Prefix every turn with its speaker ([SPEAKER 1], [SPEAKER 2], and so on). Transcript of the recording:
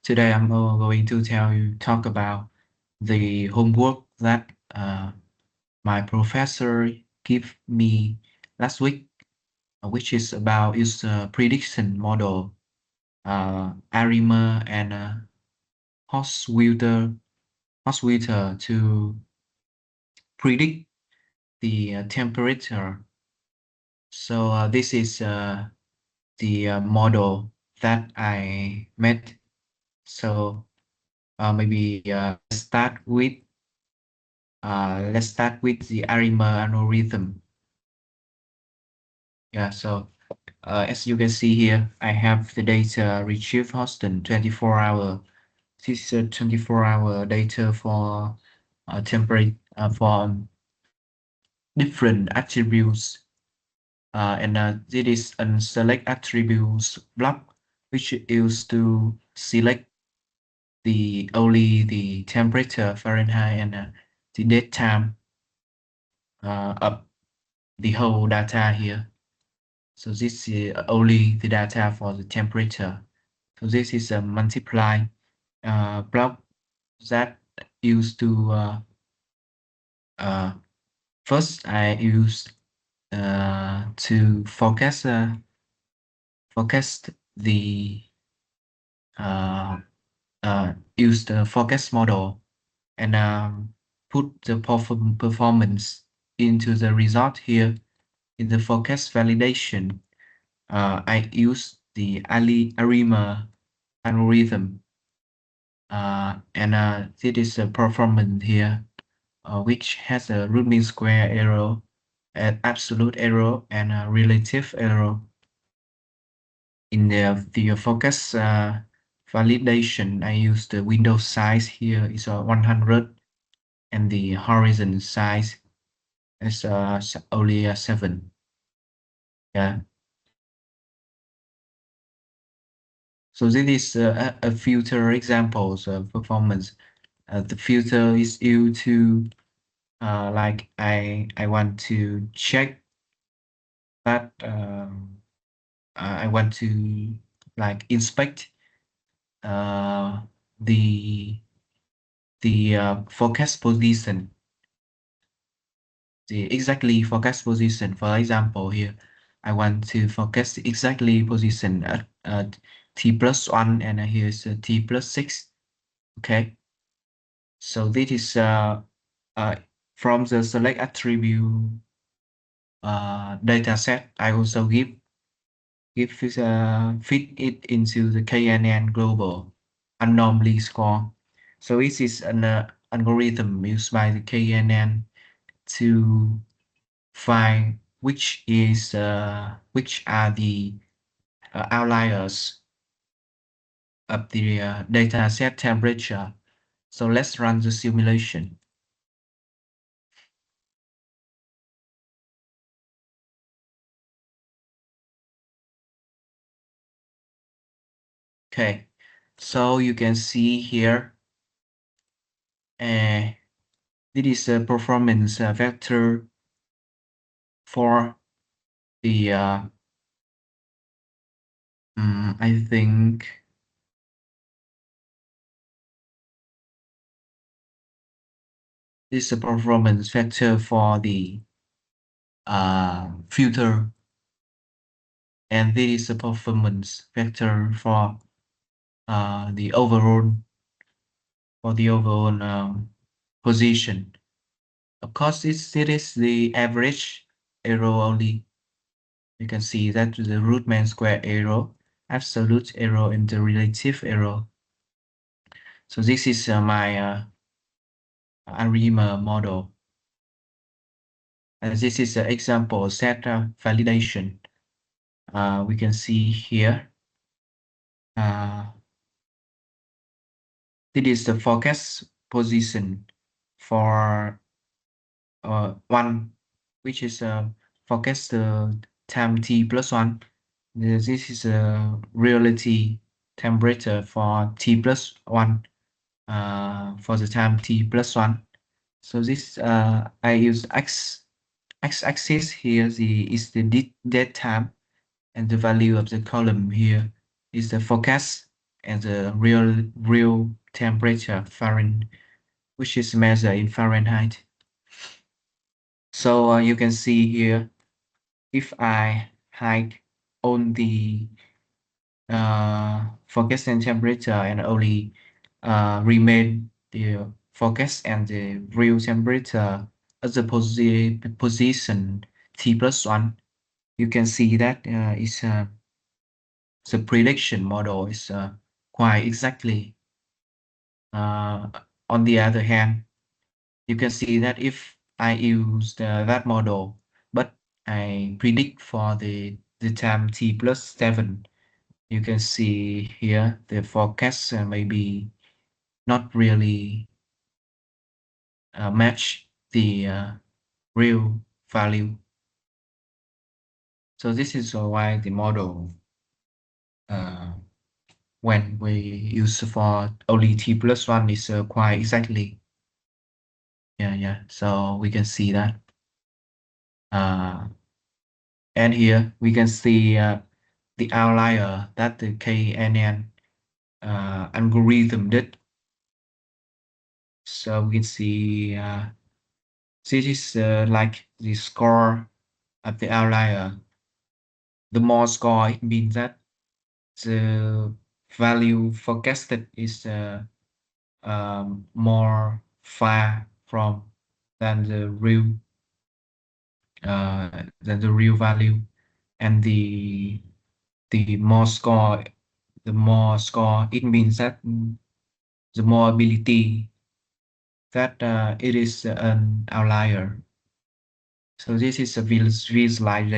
[SPEAKER 1] Today I'm going to talk about the homework that my professor gave me last week, which is about its prediction model, Arima and Hoswilter, Hoswilter to predict the temperature. So this is the model that I made. So maybe let's start with the Arima algorithm. Yeah, so as you can see here, I have the data retrieved hosted 24 hour. This is a 24-hour data for temperature for different attributes, and this is a select attributes block, which is to select the only the temperature Fahrenheit and the date time of the whole data here. So this is only the data for the temperature. So this is a multiply block that used to first I use to forecast the use the forecast model and put the performance into the result here in the forecast validation. I use the Arima algorithm, and this is a performance here, which has a root mean square error, an absolute error, and a relative error. In the focus validation, I use the window size here is 100, and the horizon size is only 7. Yeah. So this is a filter examples of performance. The filter is used to like I want to check that I want to like inspect uh, the forecast position, the exactly forecast position. For example, here I want to forecast the exactly position at t+1, and here's t+6. Okay, so this is uh, from the select attribute data set. I also fit it into the KNN global anomaly score. So this is an algorithm used by the KNN to find which are the outliers of the data set temperature. So let's run the simulation. Okay, so you can see here, uh, this is a performance vector for the I think this is a performance vector for the filter, and this is a performance vector for the overall position. Of course, it is the average error only. You can see that the root mean square error, absolute error, and the relative error. So this is my ARIMA model. And this is an example set validation. We can see here. This is the forecast position for one, which is forecast time t+1. This is a reality temperature for t+1 for the time t+1. So this I use x-axis here is the dead time, and the value of the column here is the forecast and the real temperature Fahrenheit, which is measured in Fahrenheit. So you can see here, if I hide on the forecasting temperature and only remain the forecast and the real temperature at the position T+1, you can see that the prediction model is quite exactly. On the other hand, you can see that if I use that model, but I predict for the time T+7, you can see here the forecast maybe not really match the real value. So this is why the model, uh, when we use for only T+1, is quite exactly. Yeah. So we can see that. And here we can see the outlier that the KNN algorithm did. So we can see this is like the score of the outlier. The more score, it means that the value forecasted is more far from than the real value, and the more score, it means that the more ability that it is an outlier. So this is a visualization